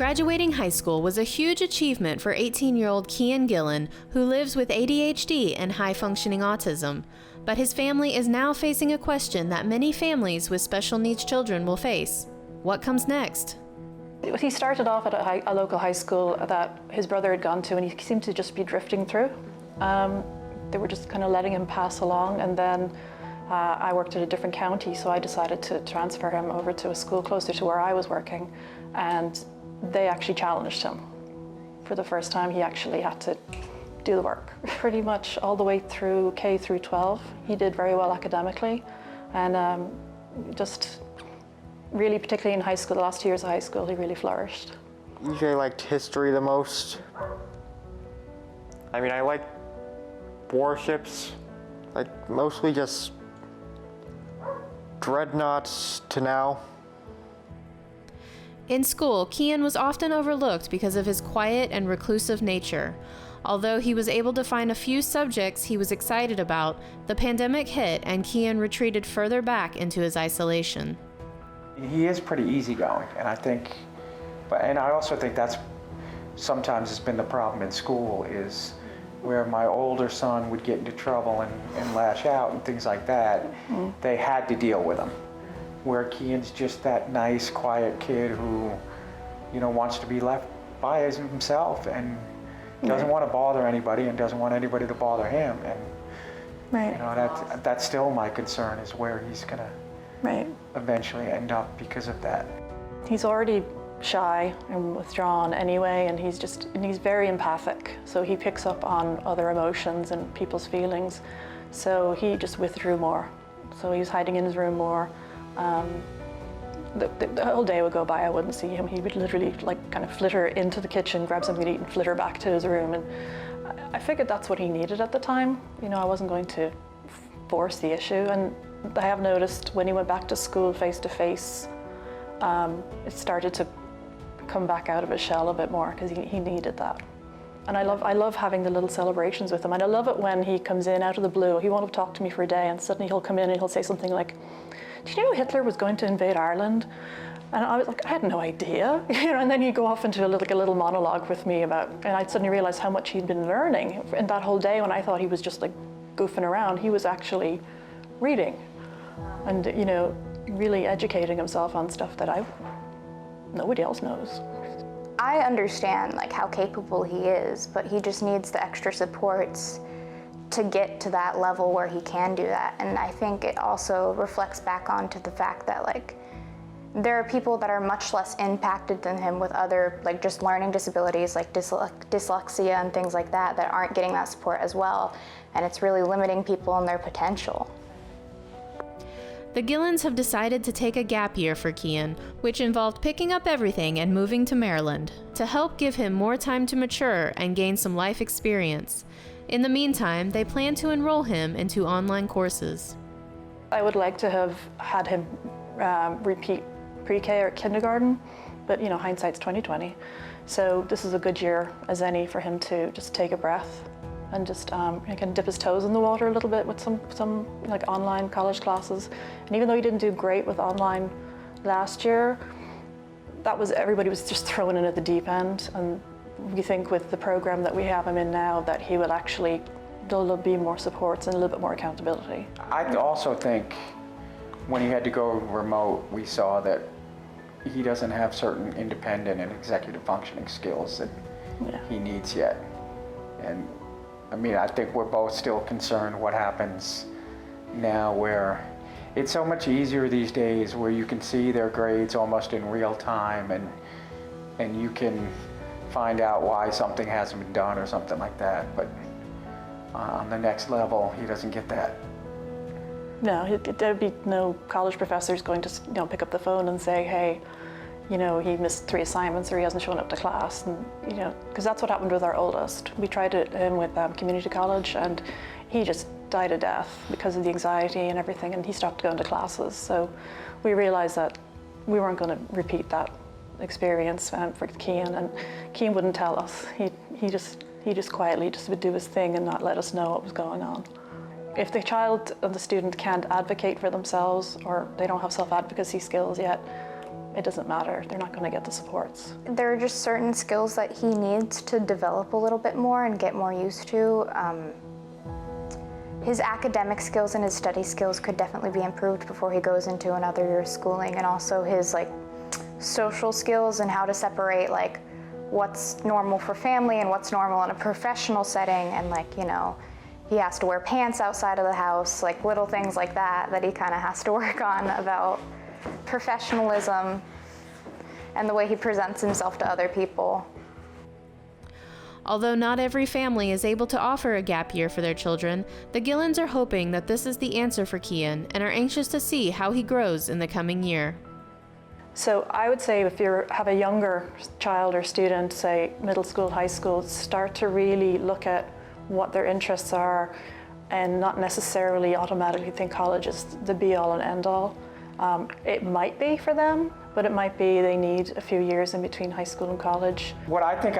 Graduating high school was a huge achievement for 18-year-old Gillin, who lives with ADHD and high-functioning autism. But his family is now facing a question that many families with special needs children will face. What comes next? He started off at a local high school that his brother had gone to, and he seemed to just be drifting through. They were just kind of letting him pass along, and then I worked at a different county, so I decided to transfer him over to a school closer to where I was working, and they actually challenged him. For the first time, he actually had to do the work. Pretty much all the way through K through 12, he did very well academically, and just really, particularly in high school, the last 2 years of high school, he really flourished. Usually I liked history the most. I mean, I like warships, like mostly just dreadnoughts to now. In school, Kian was often overlooked because of his quiet and reclusive nature. Although he was able to find a few subjects he was excited about, the pandemic hit and Kian retreated further back into his isolation. He is pretty easygoing, and I also think that's sometimes has been the problem in school, is where my older son would get into trouble and lash out and things like that, they had to deal with him. Where Kian's just that nice, quiet kid who, wants to be left by himself and doesn't want to bother anybody and doesn't want anybody to bother him. And that's still my concern, is where he's gonna eventually end up because of that. He's already shy and withdrawn anyway, and he's very empathic, so he picks up on other emotions and people's feelings. So he just withdrew more. So he was hiding in his room more. The whole day would go by, I wouldn't see him. He would literally kind of flitter into the kitchen, grab something to eat, and flitter back to his room. And I figured that's what he needed at the time. I wasn't going to force the issue. And I have noticed when he went back to school face-to-face, it started to come back out of his shell a bit more, because he needed that. And I love having the little celebrations with him. And I love it when he comes in out of the blue. He won't have talked to me for a day, and suddenly he'll come in and he'll say something like, "Do you know Hitler was going to invade Ireland?" And I was like, I had no idea. And then he'd go off into a little monologue with me about, and I'd suddenly realize how much he'd been learning. And that whole day, when I thought he was just goofing around, he was actually reading and, really educating himself on stuff that nobody else knows. I understand how capable he is, but he just needs the extra supports to get to that level where he can do that. And I think it also reflects back onto the fact that there are people that are much less impacted than him with other just learning disabilities like dyslexia and things like that aren't getting that support as well. And it's really limiting people in their potential. The Gillins have decided to take a gap year for Kian, which involved picking up everything and moving to Maryland, to help give him more time to mature and gain some life experience. In the meantime, they plan to enroll him into online courses. I would like to have had him repeat pre-K or kindergarten, but hindsight's 20/20. So this is a good year as any for him to just take a breath and just can dip his toes in the water a little bit with some online college classes. And even though he didn't do great with online last year, everybody was just thrown in at the deep end. And we think with the program that we have him in now that he will actually, there'll be more supports and a little bit more accountability. I also think when he had to go remote, we saw that he doesn't have certain independent and executive functioning skills that he needs yet. And I think we're both still concerned what happens now, where it's so much easier these days where you can see their grades almost in real time, and you can find out why something hasn't been done or something like that. But on the next level, he doesn't get that. No, there'd be no college professors going to pick up the phone and say, hey, he missed 3 assignments or he hasn't shown up to class. And because that's what happened with our oldest. We tried him with community college, and he just died a death because of the anxiety and everything, and he stopped going to classes. So we realized that we weren't going to repeat that experience for Kian, and Kian wouldn't tell us. He just quietly would do his thing and not let us know what was going on. If the child and the student can't advocate for themselves, or they don't have self-advocacy skills yet, it doesn't matter. They're not going to get the supports. There are just certain skills that he needs to develop a little bit more and get more used to. His academic skills and his study skills could definitely be improved before he goes into another year of schooling, and also his social skills and how to separate what's normal for family and what's normal in a professional setting, and he has to wear pants outside of the house, little things like that he kind of has to work on about professionalism and the way he presents himself to other people. Although not every family is able to offer a gap year for their children, the Gillins are hoping that this is the answer for Kian and are anxious to see how he grows in the coming year. So I would say if you have a younger child or student, say middle school, high school, start to really look at what their interests are and not necessarily automatically think college is the be-all and end-all. It might be for them, but it might be they need a few years in between high school and college. What I think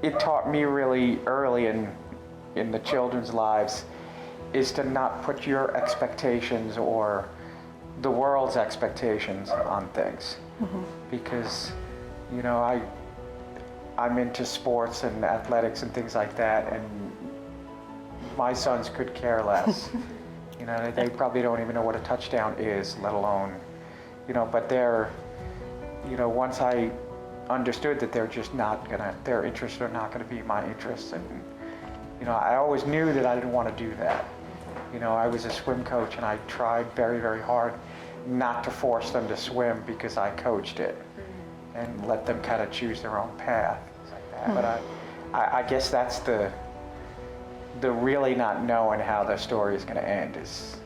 it taught me really early in the children's lives is to not put your expectations or the world's expectations on things. Mm-hmm. Because, I'm into sports and athletics and things like that, and my sons could care less. They probably don't even know what a touchdown is, let alone, but they're, once I understood that they're just not their interests are not gonna be my interests, and, I always knew that I didn't want to do that. I was a swim coach, and I tried very, very hard not to force them to swim because I coached it and let them kind of choose their own path. Like that. Mm-hmm. But I guess that's the really not knowing how the story is going to end, is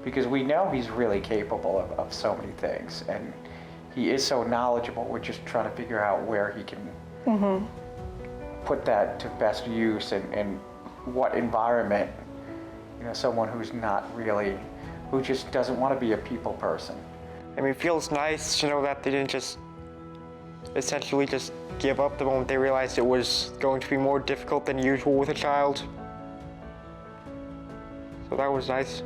because we know he's really capable of so many things, and he is so knowledgeable. We're just trying to figure out where he can mm-hmm. put that to best use, and what environment, someone who's not really, who just doesn't want to be a people person. It feels nice to know that they didn't just essentially just give up the moment they realized it was going to be more difficult than usual with a child. So that was nice.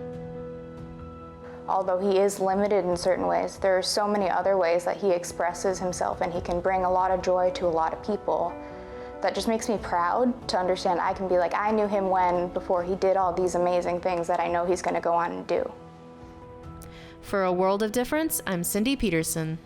Although he is limited in certain ways, there are so many other ways that he expresses himself, and he can bring a lot of joy to a lot of people. That just makes me proud to understand I can be like, I knew him before he did all these amazing things that I know he's going to go on and do. For A World of Difference, I'm Cindy Peterson.